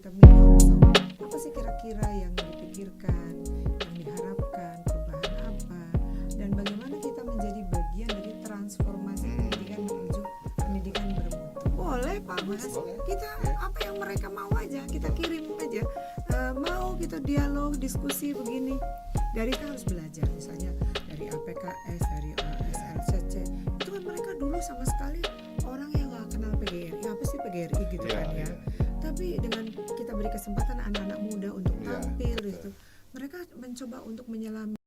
Kita menyongsong apa sih kira-kira yang dipikirkan, yang diharapkan, perubahan apa, dan bagaimana kita menjadi bagian dari transformasi pendidikan menuju pendidikan bermutu. Boleh Pak Agus, kita apa yang mereka mau aja, kita kirim aja. Mau kita dialog, diskusi begini. Dari kita harus belajar, misalnya dari APKS, dari SLCC. Itu kan mereka dulu sama sekali orang yang nggak kenal PGRI, apa sih PGRI gitu kan ya. Tapi dengan kita beri kesempatan anak-anak muda untuk tampil gitu, mereka mencoba untuk menyelami.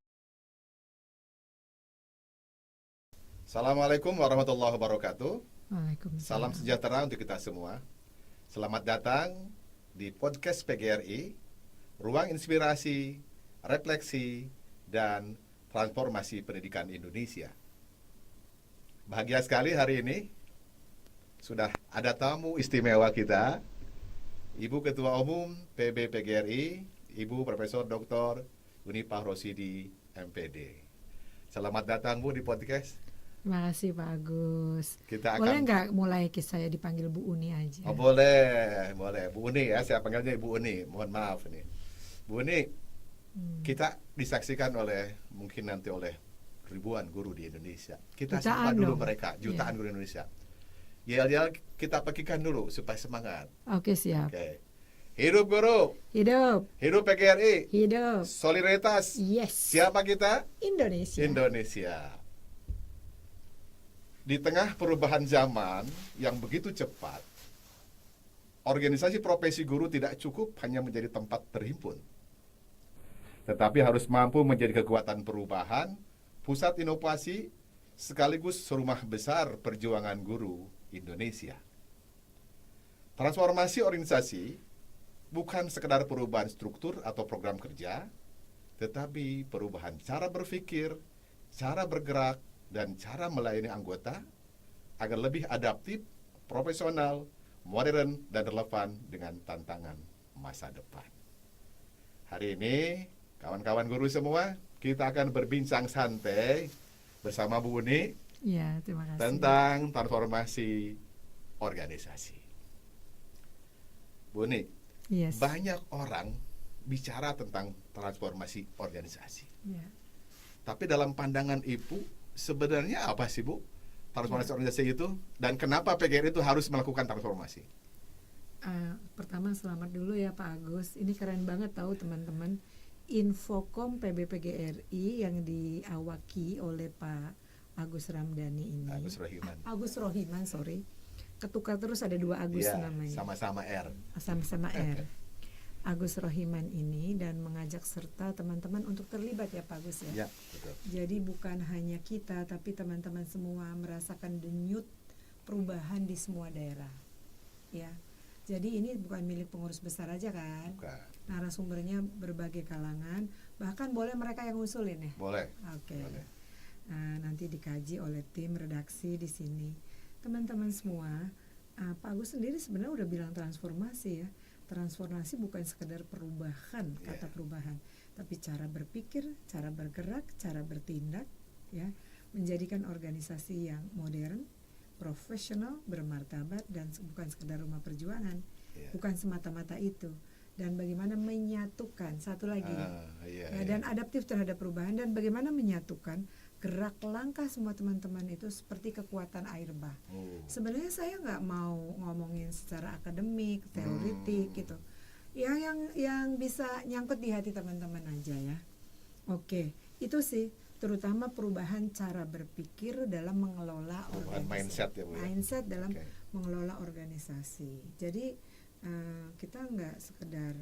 Assalamualaikum warahmatullahi wabarakatuh. Waalaikumsalam. Salam sejahtera untuk kita semua. Selamat datang di podcast PGRI, ruang inspirasi, refleksi, dan transformasi pendidikan Indonesia. Bahagia sekali hari ini sudah ada tamu istimewa kita, Ibu Ketua Umum PB PGRI, Ibu Profesor Dr. Unifah Rosidi, MPD. Selamat datang Bu di podcast. Terima kasih Pak Agus. Kita Boleh akan nggak mulai saya dipanggil Bu Uni aja? Oh, boleh. Bu Uni ya, saya panggilnya Ibu Uni. Mohon maaf nih. Bu Uni, kita disaksikan mungkin nanti oleh ribuan guru di Indonesia. Kita sapa dulu mereka, jutaan guru Indonesia. Yel-yel kita pagikan dulu supaya semangat. Oke, siap. Oke. Hidup guru. Hidup. Hidup PGRI. Hidup. Solidaritas. Yes. Siapa kita? Indonesia. Di tengah perubahan zaman yang begitu cepat, organisasi profesi guru tidak cukup hanya menjadi tempat berhimpun, tetapi harus mampu menjadi kekuatan perubahan, pusat inovasi, sekaligus rumah besar perjuangan guru Indonesia. Transformasi organisasi bukan sekedar perubahan struktur atau program kerja, tetapi perubahan cara berpikir, cara bergerak, dan cara melayani anggota agar lebih adaptif, profesional, modern, dan relevan dengan tantangan masa depan. Hari ini, kawan-kawan guru semua, kita akan berbincang santai bersama Bu Uni Terima kasih. tentang transformasi organisasi. Bu Uni, banyak orang bicara tentang transformasi organisasi. Tapi dalam pandangan Ibu, sebenarnya apa sih Bu transformasi organisasi itu, dan kenapa PGRI itu harus melakukan transformasi? Pertama selamat dulu ya Pak Agus. Ini keren banget tahu teman-teman. Infokom PB PGRI yang diawaki oleh Pak Agus Ramdhani ini. Agus Rohiman, sorry. Ketukar terus ada dua Agus namanya. Sama-sama R. Sama-sama R. Agus Rohiman ini, dan mengajak serta teman-teman untuk terlibat ya Pak Agus ya. Betul. Jadi bukan hanya kita, tapi teman-teman semua merasakan denyut perubahan di semua daerah. Ya. Jadi ini bukan milik pengurus besar aja kan. Bukan. Narasumbernya berbagai kalangan, bahkan boleh mereka yang ngusulin ya. Boleh. Oke. Nanti dikaji oleh tim redaksi di sini. Teman-teman semua, Pak Agus sendiri sebenarnya udah bilang transformasi ya. Transformasi bukan sekedar perubahan, kata perubahan, tapi cara berpikir, cara bergerak, cara bertindak, ya, menjadikan organisasi yang modern, profesional, bermartabat, dan bukan sekedar rumah perjuangan, bukan semata-mata itu, dan bagaimana menyatukan satu lagi, dan adaptif terhadap perubahan, dan bagaimana menyatukan gerak langkah semua teman-teman itu seperti kekuatan air bah. Sebenarnya saya nggak mau ngomongin secara akademik, teoritik gitu. Yang bisa nyangkut di hati teman-teman aja ya. Oke, itu sih terutama perubahan cara berpikir dalam mengelola organisasi. Mindset ya Bu. Mindset dalam mengelola organisasi. Jadi kita nggak sekedar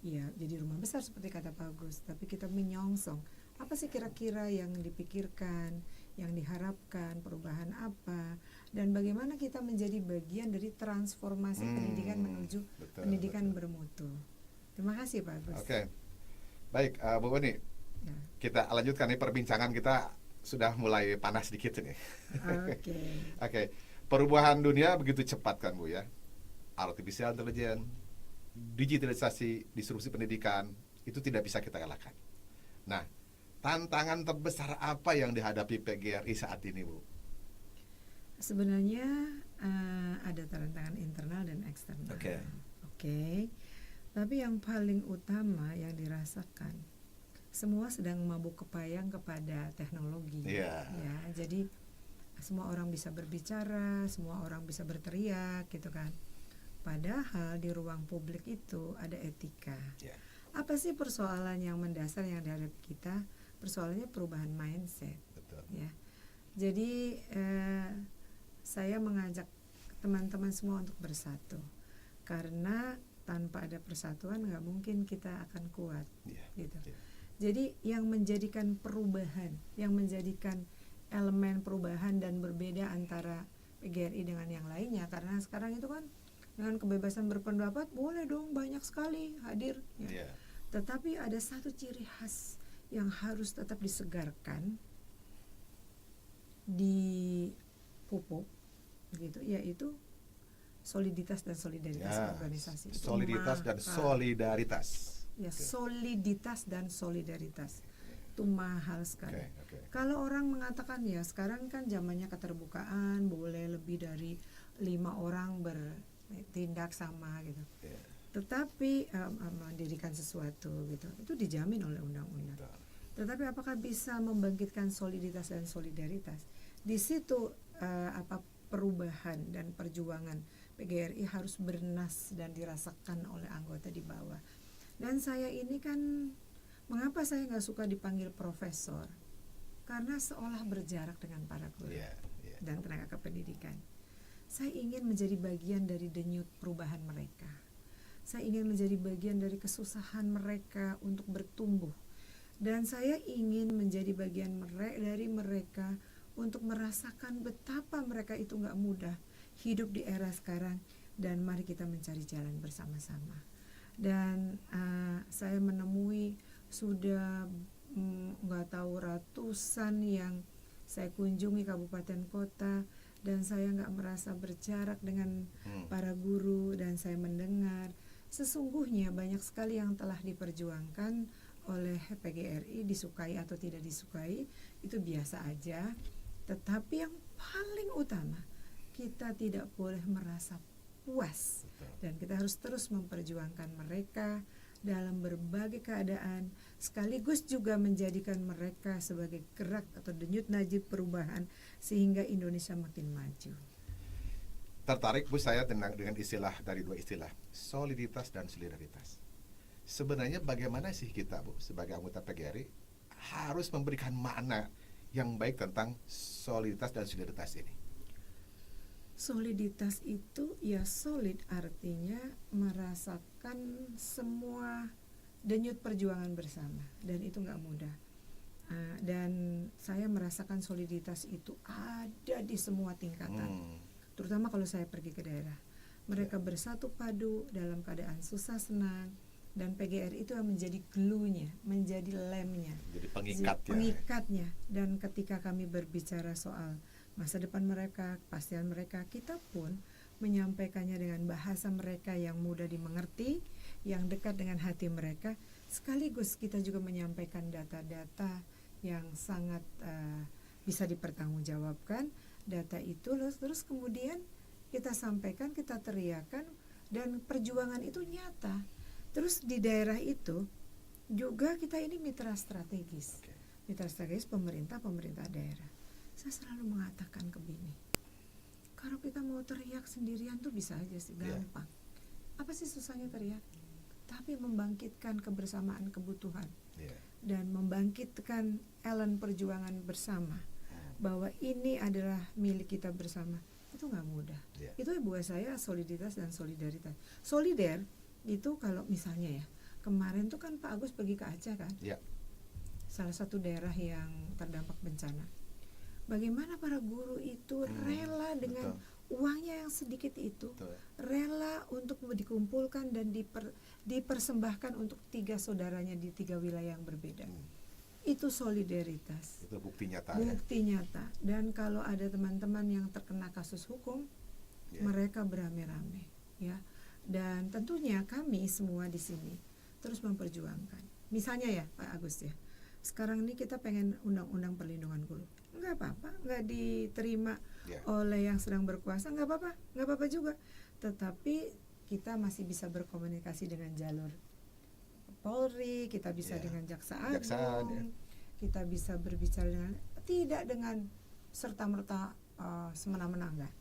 jadi rumah besar seperti kata Pak Agus, tapi kita menyongsong apa sih kira-kira yang dipikirkan, yang diharapkan, perubahan apa, dan bagaimana kita menjadi bagian dari transformasi pendidikan menuju pendidikan bermutu. Terima kasih Pak Agus. Oke. Baik, Bu Uni, kita lanjutkan nih perbincangan kita, sudah mulai panas sedikit nih. Oke. Perubahan dunia begitu cepat kan Bu ya. Artificial intelligence, digitalisasi, disrupsi pendidikan, itu tidak bisa kita elakkan. Nah, tantangan terbesar apa yang dihadapi PGRI saat ini, Bu? Sebenarnya ada tantangan internal dan eksternal. Oke. Oke. Tapi yang paling utama yang dirasakan, semua sedang mabuk kepayang kepada teknologi. Iya. Ya, jadi semua orang bisa berbicara, semua orang bisa berteriak gitu kan. Padahal di ruang publik itu ada etika. Iya. Apa sih persoalan yang mendasar yang dihadapi kita? Persoalannya perubahan mindset. Betul. Ya. Jadi saya mengajak teman-teman semua untuk bersatu. Karena tanpa ada persatuan nggak mungkin kita akan kuat. Iya. Gitu. Iya. Jadi yang menjadikan perubahan, yang menjadikan elemen perubahan dan berbeda antara PGRI dengan yang lainnya, karena sekarang itu kan dengan kebebasan berpendapat boleh dong banyak sekali hadir ya. Iya. Tetapi ada satu ciri khas yang harus tetap disegarkan, dipupuk gitu, yaitu soliditas dan solidaritas Ya, organisasi. Itu soliditas dan mahal. solidaritas. Ya, Oke. soliditas dan solidaritas itu mahal sekali. Oke. Kalau orang mengatakan ya sekarang kan zamannya keterbukaan, boleh lebih dari 5 orang bertindak sama gitu. Iya. Tetapi mendirikan sesuatu gitu, itu dijamin oleh undang-undang. Betul. Tetapi apakah bisa membangkitkan soliditas dan solidaritas? Di situ perubahan dan perjuangan PGRI harus bernas dan dirasakan oleh anggota di bawah. Dan saya ini kan, mengapa saya nggak suka dipanggil profesor? Karena seolah berjarak dengan para guru Iya. Iya. dan tenaga kependidikan. Saya ingin menjadi bagian dari denyut perubahan mereka. Saya ingin menjadi bagian dari kesusahan mereka untuk bertumbuh. Dan saya ingin menjadi bagian dari mereka untuk merasakan betapa mereka itu nggak mudah hidup di era sekarang, dan mari kita mencari jalan bersama-sama. Dan saya menemui sudah nggak tahu ratusan yang saya kunjungi kabupaten kota, dan saya nggak merasa berjarak dengan para guru, dan saya mendengar sesungguhnya banyak sekali yang telah diperjuangkan oleh PGRI, disukai atau tidak disukai itu biasa aja. Tetapi yang paling utama, kita tidak boleh merasa puas. Betul. Dan kita harus terus memperjuangkan mereka dalam berbagai keadaan, sekaligus juga menjadikan mereka sebagai gerak atau denyut najib perubahan sehingga Indonesia makin maju. Tertarik Bu saya dengan istilah, dari dua istilah, soliditas dan solidaritas. Sebenarnya bagaimana sih kita Bu sebagai anggota PGRI harus memberikan makna yang baik tentang soliditas dan solidaritas ini? Soliditas itu ya solid, artinya merasakan semua denyut perjuangan bersama, dan itu nggak mudah. Dan saya merasakan soliditas itu ada di semua tingkatan, terutama kalau saya pergi ke daerah. Mereka bersatu padu dalam keadaan susah senang, dan PGRI itu yang menjadi glue-nya, menjadi lemnya, Jadi pengikatnya. Dan ketika kami berbicara soal masa depan mereka, kepastian mereka, kita pun menyampaikannya dengan bahasa mereka yang mudah dimengerti, yang dekat dengan hati mereka. Sekaligus kita juga menyampaikan data-data yang sangat bisa dipertanggungjawabkan. Data itu terus kemudian kita sampaikan, kita teriakan, dan perjuangan itu nyata. Terus di daerah itu juga kita ini mitra strategis. Mitra strategis pemerintah daerah. Saya selalu mengatakan ke Bini, kalau kita mau teriak sendirian tuh bisa aja sih, gampang. Apa sih susahnya teriak? Tapi membangkitkan kebersamaan kebutuhan, dan membangkitkan elan perjuangan bersama, bahwa ini adalah milik kita bersama, itu nggak mudah. Itu buat saya soliditas dan solidaritas. Solider itu kalau misalnya ya, kemarin tuh kan Pak Agus pergi ke Aceh kan, salah satu daerah yang terdampak bencana. Bagaimana para guru itu rela dengan uangnya yang sedikit itu, rela untuk dikumpulkan dan dipersembahkan untuk 3 saudaranya di 3 wilayah yang berbeda. Itu solidaritas. Itu bukti nyata. Bukti nyata. Dan kalau ada teman-teman yang terkena kasus hukum, mereka beramai-ramai, ya. Dan tentunya kami semua di sini terus memperjuangkan. Misalnya ya Pak Agus ya, sekarang ini kita pengen undang-undang perlindungan guru. Nggak apa-apa, nggak diterima oleh yang sedang berkuasa, nggak apa-apa juga. Tetapi kita masih bisa berkomunikasi dengan jalur Polri, kita bisa dengan Jaksa Agung, kita bisa berbicara dengan tidak dengan serta-merta semena-mena, enggak.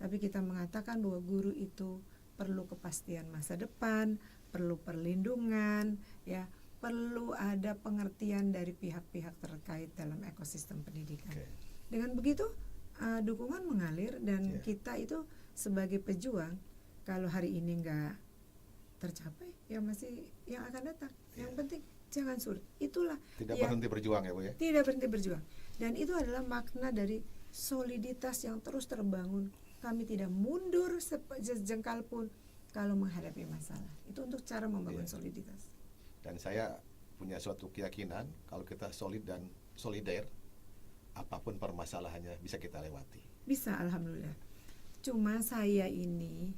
Tapi kita mengatakan bahwa guru itu perlu kepastian masa depan, perlu perlindungan, ya, perlu ada pengertian dari pihak-pihak terkait dalam ekosistem pendidikan. Dengan begitu dukungan mengalir dan kita itu sebagai pejuang, kalau hari ini enggak tercapai, ya masih yang akan datang. Yang penting jangan sulit. Itulah tidak berhenti berjuang ya Bu ya. Tidak berhenti berjuang. Dan itu adalah makna dari soliditas yang terus terbangun. Kami tidak mundur sejengkal pun kalau menghadapi masalah. Itu untuk cara membangun soliditas. Dan saya punya suatu keyakinan kalau kita solid dan solider, apapun permasalahannya bisa kita lewati. Bisa, alhamdulillah. Cuma saya ini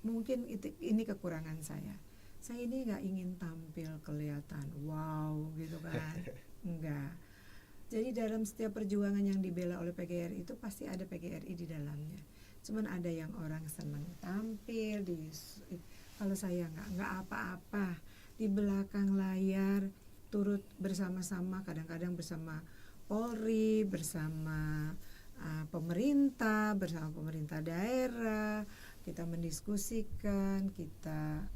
mungkin ini kekurangan saya. Saya ini nggak ingin tampil kelihatan wow gitu kan, enggak. Jadi dalam setiap perjuangan yang dibela oleh PGRI itu pasti ada PGRI di dalamnya. Cuman ada yang orang senang tampil kalau saya nggak apa-apa di belakang layar, turut bersama-sama, kadang-kadang bersama Polri, bersama pemerintah, bersama pemerintah daerah. Kita mendiskusikan, kita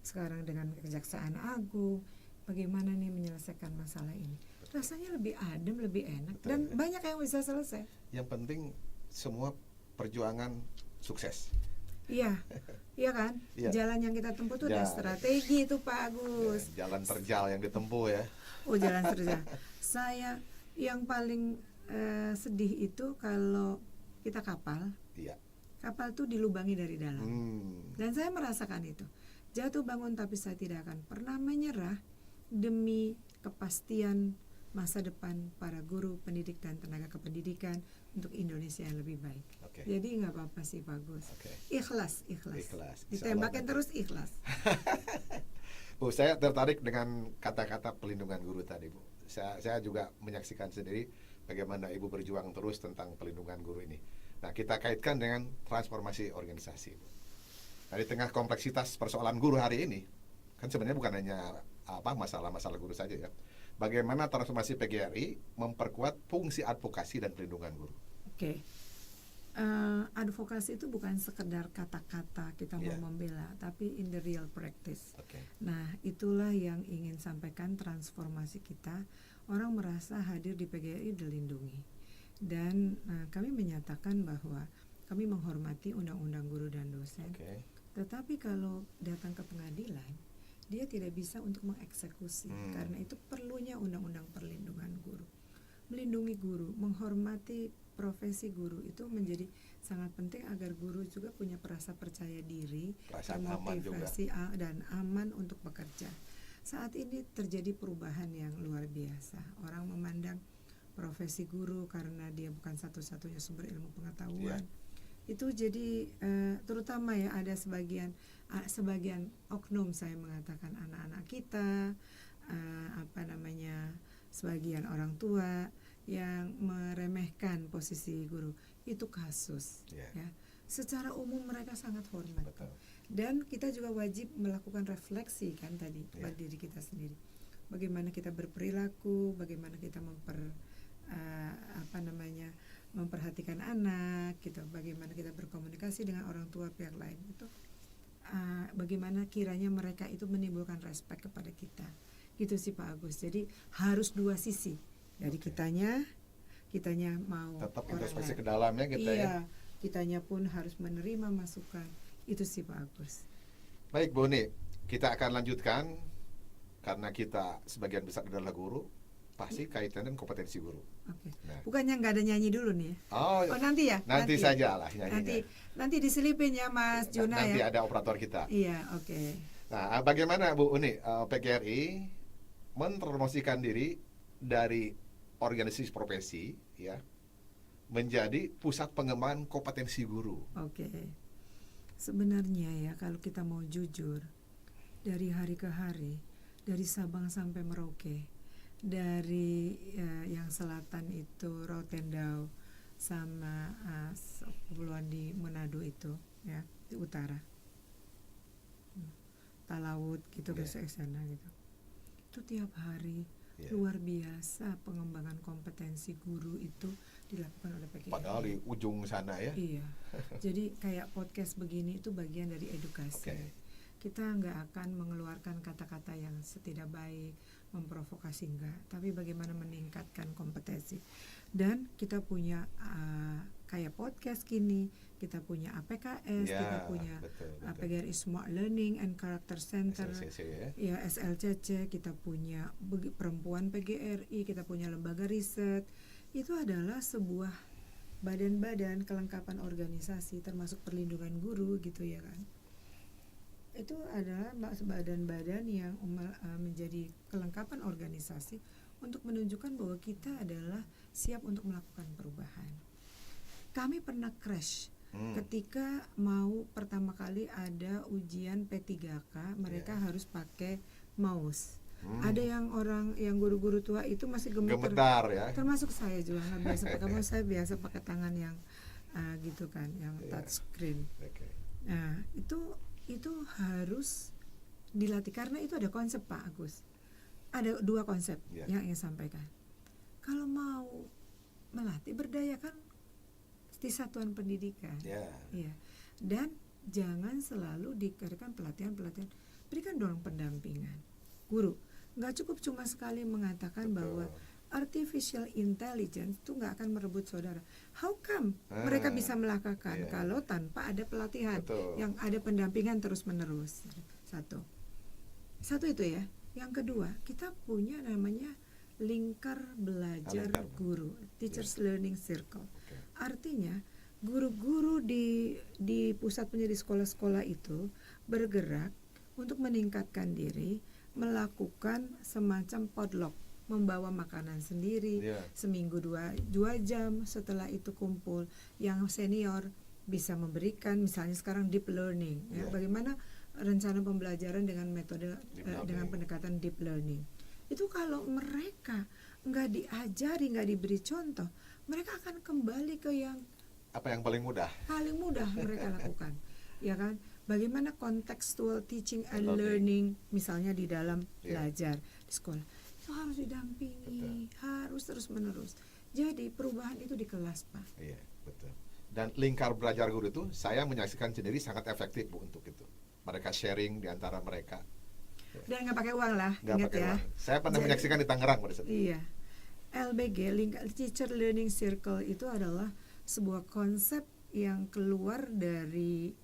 sekarang dengan Kejaksaan Agung, bagaimana nih menyelesaikan masalah ini. Rasanya lebih adem, lebih enak. Betul, dan banyak yang bisa selesai. Yang penting semua perjuangan sukses. Iya, iya kan? Jalan yang kita tempuh itu ada strategi itu Pak Agus. Jalan terjal yang ditempuh ya. Oh, jalan terjal. Saya yang paling sedih itu kalau kita kapal. Iya. Kapal itu dilubangi dari dalam. Dan saya merasakan itu. Jatuh bangun tapi saya tidak akan pernah menyerah demi kepastian masa depan para guru, pendidik dan tenaga kependidikan untuk Indonesia yang lebih baik. Jadi nggak apa-apa sih bagus. Ikhlas. Ditembakin terus ikhlas. Bu, saya tertarik dengan kata-kata pelindungan guru tadi, Bu. Saya juga menyaksikan sendiri bagaimana Ibu berjuang terus tentang pelindungan guru ini. Nah, kita kaitkan dengan transformasi organisasi, Bu. Nah, di tengah kompleksitas persoalan guru hari ini, kan sebenarnya bukan hanya masalah-masalah guru saja ya. Bagaimana transformasi PGRI memperkuat fungsi advokasi dan pelindungan guru? Advokasi itu bukan sekedar kata-kata kita mau membela, tapi in the real practice. Nah, itulah yang ingin sampaikan transformasi kita. Orang merasa hadir di PGRI dilindungi. Dan kami menyatakan bahwa kami menghormati undang-undang guru dan dosen. Tetapi kalau datang ke pengadilan, dia tidak bisa untuk mengeksekusi. Karena itu perlunya undang-undang perlindungan guru. Melindungi guru, menghormati profesi guru itu menjadi sangat penting agar guru juga punya perasa percaya diri, termotivasi dan aman untuk bekerja. Saat ini terjadi perubahan yang luar biasa. Orang memandang profesi guru karena dia bukan satu-satunya sumber ilmu pengetahuan. Itu jadi terutama ya ada sebagian oknum, saya mengatakan anak-anak kita, sebagian orang tua yang meremehkan posisi guru. Itu kasus ya. Secara umum mereka sangat hormat. Dan kita juga wajib melakukan refleksi kan tadi pada diri kita sendiri. Bagaimana kita berperilaku, bagaimana kita memperhatikan anak gitu, bagaimana kita berkomunikasi dengan orang tua pihak lain itu, bagaimana kiranya mereka itu menimbulkan respect kepada kita, gitu sih Pak Agus. Jadi harus dua sisi dari kitanya mau tetap introspeksi ke dalamnya kita kitanya pun harus menerima masukan, itu sih Pak Agus. Baik Bu Uni, kita akan lanjutkan karena kita sebagian besar adalah guru. Pasti kaitannya dengan kompetensi guru. Nah. Bukannya nggak ada nyanyi dulu nih ya? Oh nanti ya? Nanti saja lah nyanyinya. Nanti diselipin ya Mas Juna nanti ya? Nanti ada operator kita. Iya, Nah, bagaimana Bu Uni, PGRI mempromosikan diri dari organisasi profesi ya menjadi pusat pengembangan kompetensi guru? Sebenarnya ya kalau kita mau jujur, dari hari ke hari, dari Sabang sampai Merauke, dari yang selatan itu Rotendao sama kepulauan di Manado itu, ya di utara. Talaut gitu ke sana gitu. Itu tiap hari luar biasa pengembangan kompetensi guru itu dilakukan oleh PGRI. Padahal di ujung sana ya. Iya. Jadi kayak podcast begini itu bagian dari edukasi. Kita nggak akan mengeluarkan kata-kata yang tidak baik, memprovokasi enggak, tapi bagaimana meningkatkan kompetensi. Dan kita punya kayak podcast gini, kita punya APKS, kita punya PGRI Smart Learning and Character Center, SLCC, kita punya perempuan PGRI, kita punya lembaga riset. Itu adalah sebuah badan-badan kelengkapan organisasi termasuk perlindungan guru gitu ya kan. Itu adalah badan-badan yang menjadi kelengkapan organisasi untuk menunjukkan bahwa kita adalah siap untuk melakukan perubahan. Kami pernah crash ketika mau pertama kali ada ujian P3K, mereka harus pakai mouse. Ada yang guru-guru tua itu masih gemetar ya. Termasuk saya juga nggak biasa pakai mouse, saya biasa pakai tangan yang gitu kan, yang touch screen. Nah itu harus dilatih karena itu ada konsep Pak Agus. Ada 2 konsep yang ingin sampaikan. Kalau mau melatih berdayakan di satuan pendidikan, dan jangan selalu diberikan pelatihan. Berikan dong pendampingan. Guru, nggak cukup cuma sekali mengatakan bahwa artificial intelligence itu nggak akan merebut saudara. How come mereka bisa melakukan kalau tanpa ada pelatihan yang ada pendampingan terus-menerus? Satu itu ya. Yang kedua, kita punya namanya lingkar belajar guru, Teachers Learning Circle. Artinya guru-guru di pusat pendidik sekolah-sekolah itu bergerak untuk meningkatkan diri, melakukan semacam potluck, membawa makanan sendiri, seminggu 2 jam, setelah itu kumpul. Yang senior bisa memberikan, misalnya sekarang deep learning, bagaimana rencana pembelajaran dengan metode dengan pendekatan deep learning. Itu kalau mereka nggak diajari, nggak diberi contoh, mereka akan kembali ke yang apa yang paling mudah mereka lakukan, ya kan? Bagaimana contextual teaching and learning, misalnya di dalam belajar di sekolah, itu harus didampingi, harus terus menerus. Jadi perubahan itu di kelas Pak. Iya, betul. Dan lingkar belajar guru itu saya menyaksikan sendiri sangat efektif Bu untuk itu. Mereka sharing di antara mereka. Dan nggak pakai uang lah, ingat ya. Uang. Saya pernah menyaksikan di Tangerang pada saat itu. Iya. LBG, Teacher Learning Circle itu adalah sebuah konsep yang keluar dari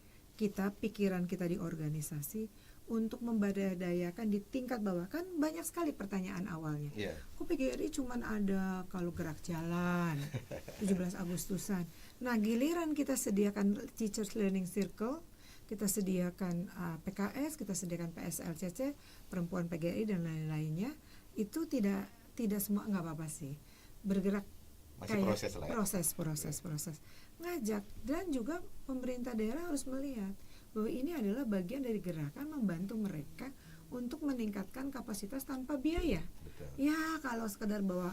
pikiran kita di organisasi untuk memberdayakan di tingkat bawah. Kan banyak sekali pertanyaan awalnya. Kok PGRI cuman ada kalau gerak jalan 17 Agustusan. Nah, giliran kita sediakan Teachers Learning Circle, kita sediakan PKS, kita sediakan PSLCC, perempuan PGRI dan lain-lainnya, itu tidak semua, nggak apa-apa sih, bergerak masih kayak proses lah ya. proses ngajak. Dan juga pemerintah daerah harus melihat bahwa ini adalah bagian dari gerakan membantu mereka untuk meningkatkan kapasitas tanpa biaya. Ya kalau sekedar bawa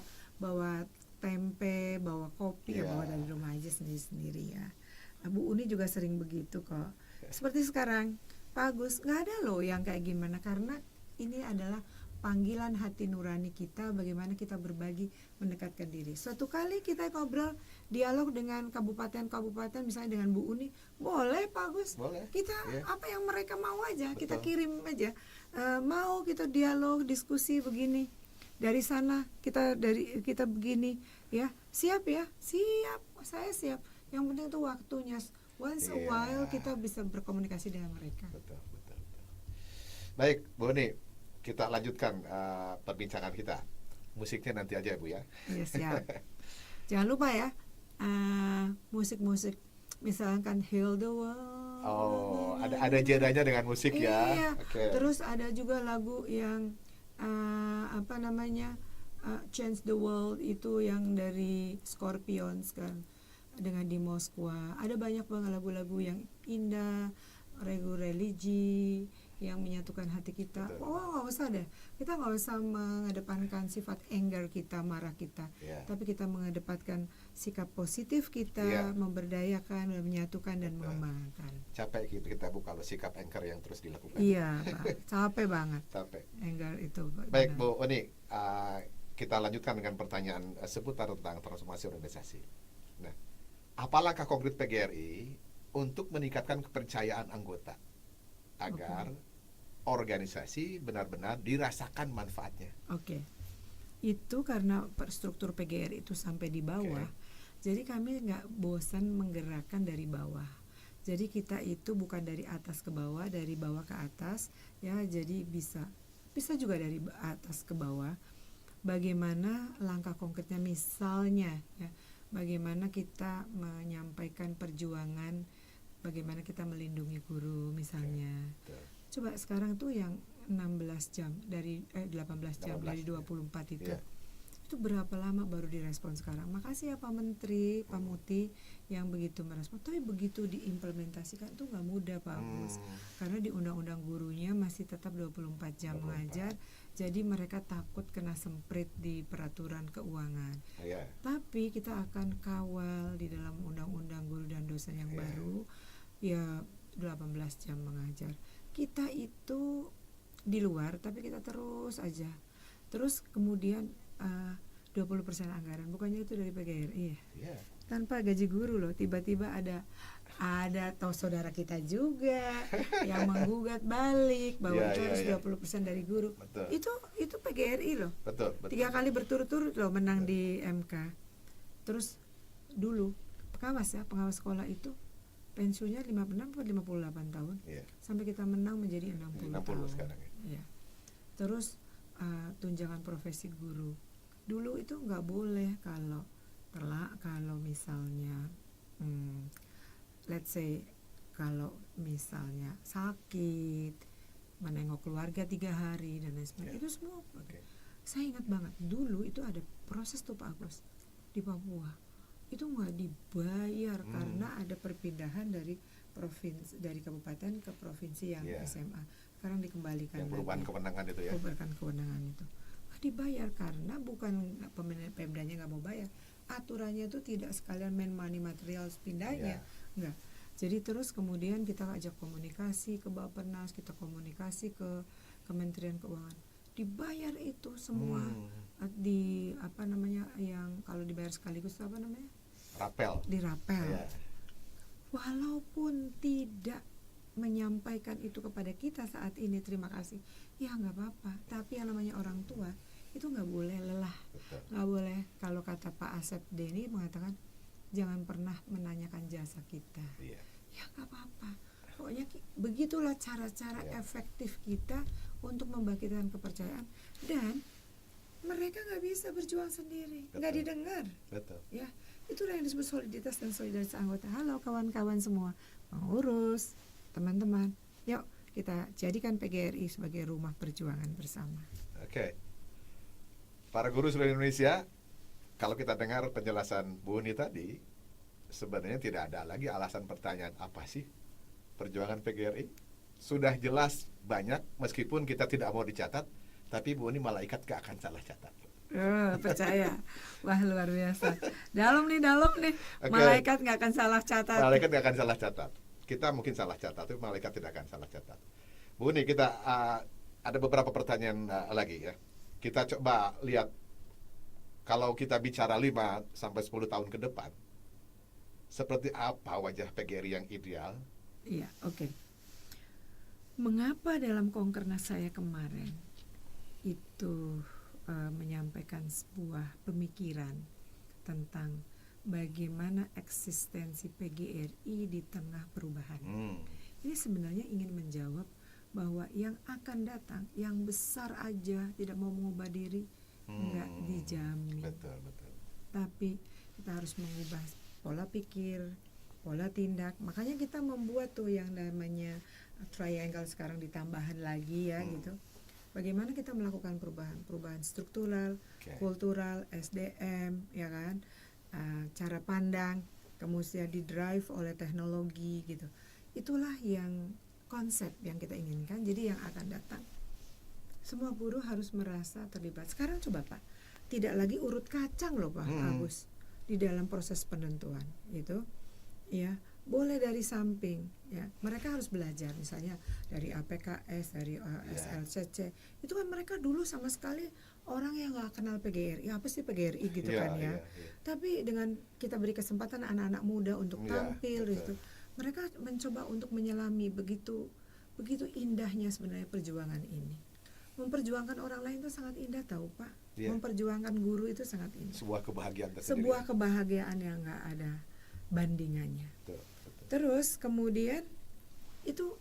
tempe, bawa kopi, bawa dari rumah aja sendiri ya. Bu Uni juga sering begitu kok. Seperti sekarang Pak Agus, nggak ada loh yang kayak gimana, karena ini adalah panggilan hati nurani kita, bagaimana kita berbagi, mendekatkan diri. Suatu kali kita ngobrol, dialog dengan kabupaten-kabupaten, misalnya dengan Bu Uni, boleh Pak Agus, kita apa yang mereka mau aja, kita kirim aja, mau kita dialog, diskusi begini, dari sana kita begini, ya siap, saya siap. Yang penting itu waktunya, once a while kita bisa berkomunikasi dengan mereka. Betul. Baik, Bu Uni, kita lanjutkan perbincangan kita. Musiknya nanti aja ya Bu ya. Iya siap. Jangan lupa ya, musik-musik misalkan Heal the World. Oh, ada jedanya dengan musik ya. Iya. Terus ada juga lagu yang Change the World, itu yang dari Scorpions kan, dengan di Moskwa. Ada banyak banget lagu-lagu yang indah, lagu religi yang menyatukan hati kita. Betul. Nggak usah deh, kita nggak usah mengedepankan sifat anger kita, marah kita, tapi kita mengedepankan sikap positif kita, memberdayakan, menyatukan dan mengembangkan. Capek kita Bu kalau sikap anger yang terus dilakukan. Iya Pak, capek banget. Capek. Anger itu. Baik Bu Uni, kita lanjutkan dengan pertanyaan seputar tentang transformasi organisasi. Nah, apa langkah konkret PGRI untuk meningkatkan kepercayaan anggota agar organisasi benar-benar dirasakan manfaatnya? Itu karena struktur PGRI itu sampai di bawah, jadi kami nggak bosan menggerakkan dari bawah. Jadi kita itu bukan dari atas ke bawah, dari bawah ke atas, ya. Jadi bisa juga dari atas ke bawah. Bagaimana langkah konkretnya, misalnya, ya, bagaimana kita menyampaikan perjuangan, bagaimana kita melindungi guru misalnya. Coba sekarang tuh yang 16 jam dari 18 jam dari 24 itu. Itu berapa lama baru direspon sekarang. Makasih ya Pak Menteri, Pak Muti yang begitu merespon. Tapi begitu diimplementasikan itu nggak mudah Pak Agus. Karena di undang-undang gurunya masih tetap 24 jam mengajar. Jadi mereka takut kena semprit di peraturan keuangan. Tapi kita akan kawal di dalam undang-undang guru dan dosen yang baru, ya 18 jam mengajar. Kita itu di luar, tapi kita terus aja. Terus kemudian 20% anggaran, bukannya itu dari PGRI ya? Tanpa gaji guru loh, tiba-tiba ada atau saudara kita juga yang menggugat balik bahwa itu harus 20% dari guru. Itu PGRI loh. 3 kali berturut-turut loh menang di MK. Terus dulu pengawas sekolah itu pensiunnya 56 atau 58 tahun. Sampai kita menang menjadi 60 tahun. Sekarang ya. Terus tunjangan profesi guru. Dulu itu nggak boleh kalau misalnya let's say kalau misalnya sakit, menengok keluarga 3 hari dan lain sebagainya, itu semua. Saya ingat banget dulu itu ada proses tuh Pak Agus di Papua, itu nggak dibayar karena ada perpindahan dari kabupaten ke provinsi yang SMA. Sekarang dikembalikan yang perubahan kewenangan itu ya. Perubahan kewenangan itu nggak dibayar karena bukan Pemdanya nggak mau bayar, aturannya itu tidak sekalian main money material pindahnya, enggak. Jadi terus kemudian kita ajak komunikasi ke Bappenas, kita komunikasi ke Kementerian Keuangan, dibayar itu semua di yang kalau dibayar sekaligus rapel. Walaupun tidak menyampaikan itu kepada kita saat ini, terima kasih, ya nggak apa-apa. Tapi yang namanya orang tua itu nggak boleh lelah, nggak boleh. Kalau kata Pak Asep Deni mengatakan jangan pernah menanyakan jasa kita. Ya nggak apa-apa. Pokoknya begitulah cara-cara efektif kita untuk membangkitkan kepercayaan, dan mereka nggak bisa berjuang sendiri, nggak didengar. Ya, itulah yang disebut soliditas dan solidaritas anggota. Halo kawan-kawan semua, pengurus, teman-teman, yuk kita jadikan PGRI sebagai rumah perjuangan bersama. Para guru seluruh Indonesia, kalau kita dengar penjelasan Bu Uni tadi, sebenarnya tidak ada lagi alasan pertanyaan apa sih perjuangan PGRI. Sudah jelas banyak, meskipun kita tidak mau dicatat, tapi Bu Uni malaikat gak akan salah catat. Percaya. Wah, luar biasa. Dalam nih. Malaikat gak akan salah catat. Malaikat gak akan salah catat. Kita mungkin salah catat, tapi malaikat tidak akan salah catat. Bu Uni, kita ada beberapa pertanyaan lagi ya. Kita coba lihat, kalau kita bicara 5 sampai 10 tahun ke depan, seperti apa wajah PGRI yang ideal? Iya, oke. Mengapa dalam Kongkernas saya kemarin itu menyampaikan sebuah pemikiran tentang bagaimana eksistensi PGRI di tengah perubahan. Ini sebenarnya ingin menjawab bahwa yang akan datang, yang besar aja tidak mau mengubah diri, nggak dijamin. Betul. Tapi kita harus mengubah pola pikir, pola tindak. Makanya kita membuat tuh yang namanya triangle sekarang ditambahan lagi ya gitu. Bagaimana kita melakukan perubahan struktural, kultural, SDM, ya kan? Cara pandang, kemudian di drive oleh teknologi gitu. Itulah yang konsep yang kita inginkan. Jadi yang akan datang, semua guru harus merasa terlibat. Sekarang coba Pak, tidak lagi urut kacang loh Pak Agus di dalam proses penentuan itu, ya boleh dari samping, ya mereka harus belajar misalnya dari APKS, dari SLCC. Itu kan mereka dulu sama sekali orang yang nggak kenal PGRI, apa sih PGRI gitu kan ya. Tapi dengan kita beri kesempatan anak-anak muda untuk tampil gitu, mereka mencoba untuk menyelami begitu indahnya sebenarnya perjuangan ini. Memperjuangkan orang lain itu sangat indah tahu Pak. Memperjuangkan guru itu sangat indah. Sebuah kebahagiaan tersendiri. Sebuah kebahagiaan yang nggak ada bandingannya. Betul. Terus kemudian itu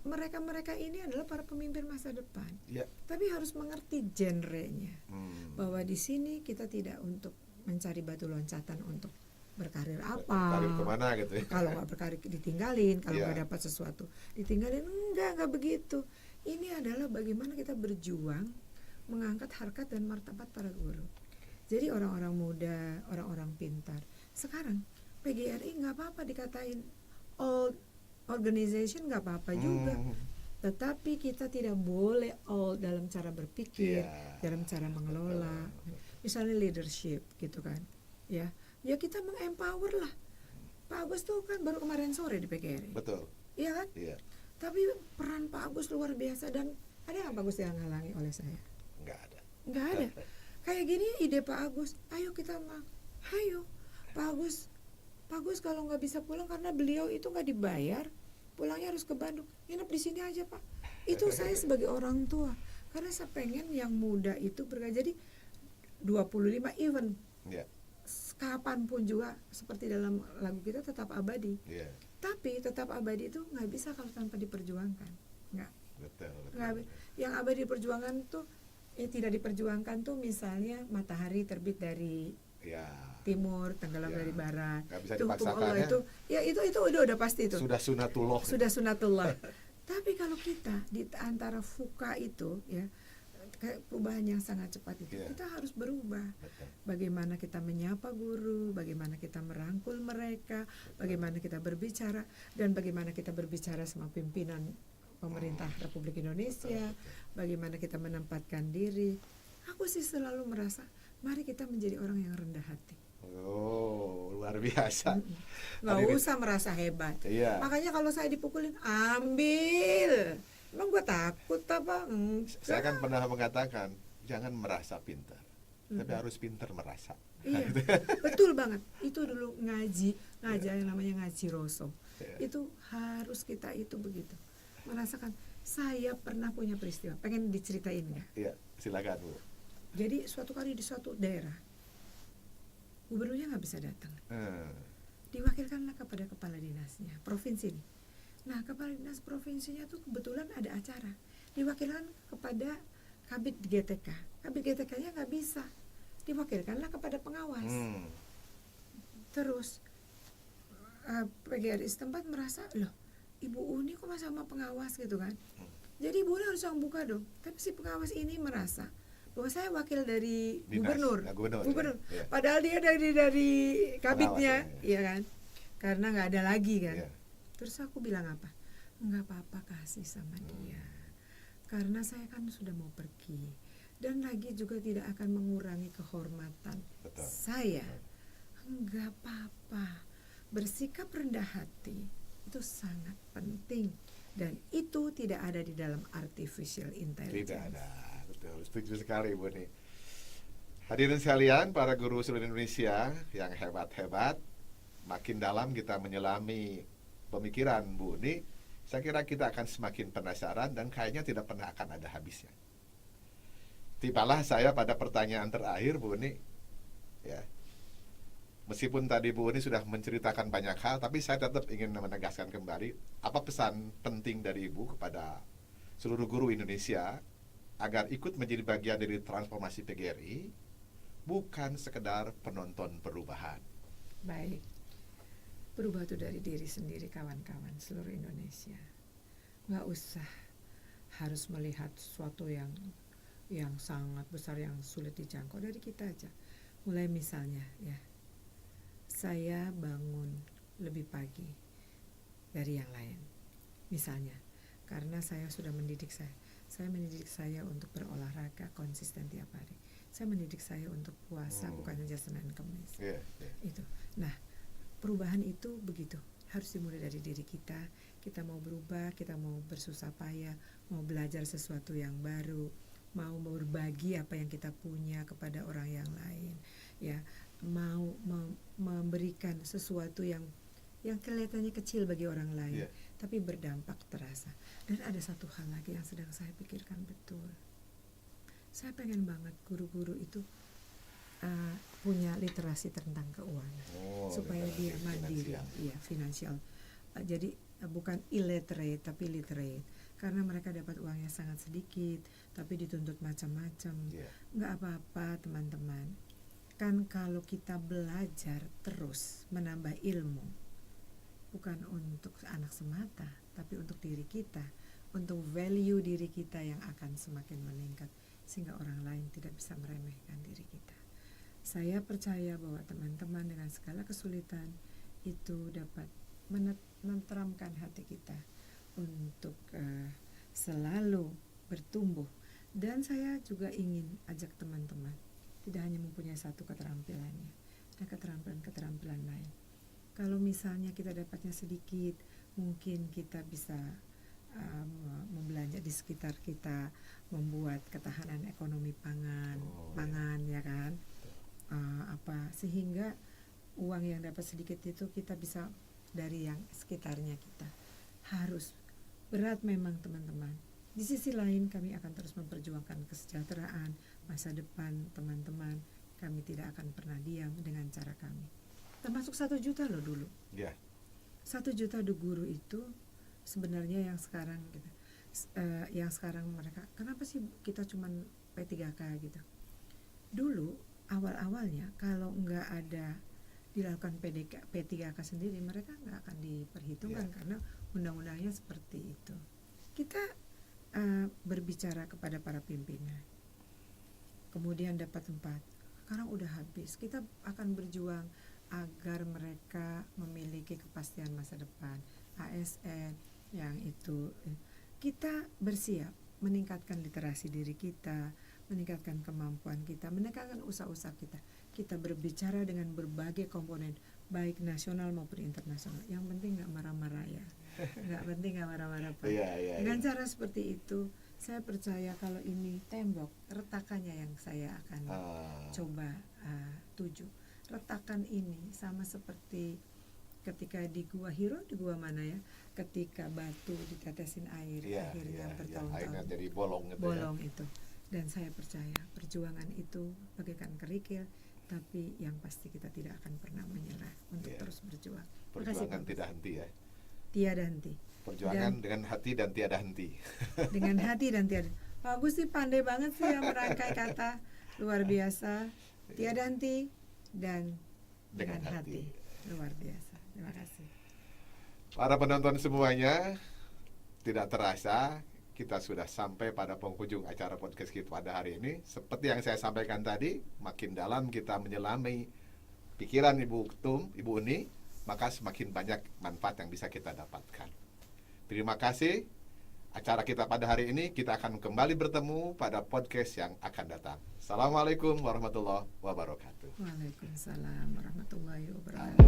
mereka ini adalah para pemimpin masa depan. Tapi harus mengerti genrenya. Bahwa di sini kita tidak untuk mencari batu loncatan untuk berkarir apa. Berkarir kemana gitu ya. Kalau nggak berkarir ditinggalin, kalau nggak dapat sesuatu ditinggalin, enggak begitu. Ini adalah bagaimana kita berjuang mengangkat harkat dan martabat para guru. Jadi orang-orang muda, orang-orang pintar. Sekarang PGRI nggak apa-apa dikatain old organization, nggak apa-apa juga. Tetapi kita tidak boleh old dalam cara berpikir, dalam cara mengelola. Misalnya leadership gitu kan. Ya kita mengempower lah. Pak Agus tuh kan baru kemarin sore di PGRI. Betul. Iya kan? Iya. Tapi peran Pak Agus luar biasa, dan ada yang Pak Agus yang halangi oleh saya? Nggak ada. Kayak gini ide Pak Agus, ayo kita ayo Pak Agus kalau nggak bisa pulang karena beliau itu nggak dibayar, pulangnya harus ke Bandung, nginep di sini aja Pak. Itu saya sebagai orang tua, karena saya pengen yang muda itu jadi 25 even. Kapanpun juga seperti dalam lagu kita tetap abadi. Tapi tetap abadi itu nggak bisa kalau tanpa diperjuangkan, nggak. Betul. Yang abadi diperjuangkan tuh, tidak diperjuangkan tuh misalnya matahari terbit dari timur, tenggelam dari barat. Gak bisa itu hukum dipaksakan Allah itu udah pasti itu. Sudah sunatullah. Tapi kalau kita di antara fuka itu ya, perubahan yang sangat cepat itu, kita harus berubah. Bagaimana kita menyapa guru, bagaimana kita merangkul mereka, bagaimana kita berbicara, dan bagaimana kita berbicara sama pimpinan pemerintah Republik Indonesia, bagaimana kita menempatkan diri. Aku sih selalu merasa, mari kita menjadi orang yang rendah hati. Luar biasa. Nggak usah merasa hebat. Makanya kalau saya dipukulin, ambil. Emang gue takut apa? Saya kan pernah mengatakan, jangan merasa pintar, tapi harus pintar merasa. Iya, betul banget. Itu dulu ngaji yang namanya ngaji Roso. Itu harus kita itu begitu. Merasakan, saya pernah punya peristiwa. Pengen diceritain nggak? Iya, silakan Bu. Jadi suatu kali di suatu daerah, gubernurnya nggak bisa datang. Diwakilkanlah kepada kepala dinasnya, provinsi ini. Nah, kepala dinas provinsinya tuh kebetulan ada acara. Diwakilkan kepada Kabid GTK. Kabid GTK-nya nggak bisa. Diwakilkanlah kepada pengawas. Terus PGRI setempat merasa, loh, Ibu Uni kok sama pengawas gitu kan? Jadi Ibu Uni harus yang buka dong. Tapi si pengawas ini merasa bahwa saya wakil dari gubernur. Ya. Padahal dia dari kabitnya, ya kan? Karena nggak ada lagi kan. Terus aku bilang apa? Nggak apa-apa, kasih sama dia. Karena saya kan sudah mau pergi. Dan lagi juga tidak akan mengurangi kehormatan saya. Nggak apa-apa. Bersikap rendah hati itu sangat penting. Dan itu tidak ada di dalam artificial intelligence. Tidak ada. Betul, setuju sekali Bu nih. Hadirin sekalian, para guru seluruh Indonesia yang hebat-hebat, makin dalam kita menyelami pemikiran Bu Uni, saya kira kita akan semakin penasaran dan kayaknya tidak pernah akan ada habisnya. Tibalah saya pada pertanyaan terakhir Bu Uni. Ya. Meskipun tadi Bu Uni sudah menceritakan banyak hal, tapi saya tetap ingin menegaskan kembali apa pesan penting dari Ibu kepada seluruh guru Indonesia agar ikut menjadi bagian dari transformasi PGRI, bukan sekedar penonton perubahan. Baik. Berubah itu dari diri sendiri, kawan-kawan seluruh Indonesia. Nggak usah harus melihat sesuatu yang sangat besar, yang sulit dijangkau. Dari kita aja. Mulai misalnya ya, saya bangun lebih pagi dari yang lain. Misalnya, karena saya sudah mendidik saya mendidik saya untuk berolahraga konsisten tiap hari. Saya mendidik saya untuk puasa bukan saja Senin Kamis. Itu. Nah, perubahan itu begitu. Harus dimulai dari diri kita. Kita mau berubah, kita mau bersusah payah, mau belajar sesuatu yang baru, mau berbagi apa yang kita punya kepada orang yang lain, ya, mau memberikan sesuatu yang kelihatannya kecil bagi orang lain, tapi berdampak terasa. Dan ada satu hal lagi yang sedang saya pikirkan betul. Saya pengen banget guru-guru itu punya literasi tentang keuangan, supaya dia mandiri, finansial. Jadi bukan illiterate tapi literate, karena mereka dapat uangnya sangat sedikit, tapi dituntut macam-macam. Nggak apa-apa teman-teman. Kan kalau kita belajar terus menambah ilmu, bukan untuk anak semata, tapi untuk diri kita, untuk value diri kita yang akan semakin meningkat, sehingga orang lain tidak bisa meremehkan diri kita. Saya percaya bahwa teman-teman dengan segala kesulitan itu dapat menenteramkan hati kita untuk selalu bertumbuh. Dan saya juga ingin ajak teman-teman tidak hanya mempunyai satu keterampilannya, ada keterampilan-keterampilan lain. Kalau misalnya kita dapatnya sedikit, mungkin kita bisa membelanja di sekitar kita, membuat ketahanan ekonomi pangan, ya kan? Sehingga uang yang dapat sedikit itu kita bisa dari yang sekitarnya kita. Harus berat memang teman-teman. Di sisi lain kami akan terus memperjuangkan kesejahteraan masa depan teman-teman. Kami tidak akan pernah diam dengan cara kami. Termasuk 1 juta loh dulu. 1 juta guru itu sebenarnya yang sekarang gitu. Yang sekarang mereka, kenapa sih kita cuman P3K gitu? Dulu awal-awalnya kalau nggak ada dilakukan P3K sendiri, mereka nggak akan diperhitungkan karena undang-undangnya seperti itu. Kita berbicara kepada para pimpinan, kemudian dapat tempat. Sekarang udah habis. Kita akan berjuang agar mereka memiliki kepastian masa depan, ASN yang itu. Kita bersiap meningkatkan literasi diri kita, meningkatkan kemampuan kita, meningkatkan usaha-usaha kita. Kita berbicara dengan berbagai komponen, baik nasional maupun internasional. Yang penting nggak marah-marah ya, nggak penting nggak marah-marah Pak. Dengan cara seperti itu, saya percaya kalau ini tembok, retakannya yang saya akan coba tuju. Retakan ini sama seperti ketika di Gua Hiro, di gua mana ya, ketika batu ditetesin air, akhirnya bertahun-tahun airnya jadi bolong itu. Dan saya percaya perjuangan itu bagaikan kerikil, tapi yang pasti kita tidak akan pernah menyerah untuk terus berjuang. Perjuangan tidak henti ya. Tiada henti. Perjuangan dengan hati dan tiada henti. Dengan hati dan tiada. Pak Agus sih pandai banget sih ya merangkai kata, luar biasa. Tiada henti dan dengan hati. Luar biasa. Terima kasih. Para penonton semuanya, tidak terasa kita sudah sampai pada penghujung acara podcast kita pada hari ini. Seperti yang saya sampaikan tadi, makin dalam kita menyelami pikiran Ibu Tum, Ibu Uni, maka semakin banyak manfaat yang bisa kita dapatkan. Terima kasih. Acara kita pada hari ini, kita akan kembali bertemu pada podcast yang akan datang. Assalamualaikum warahmatullahi wabarakatuh. Waalaikumsalam warahmatullahi wabarakatuh.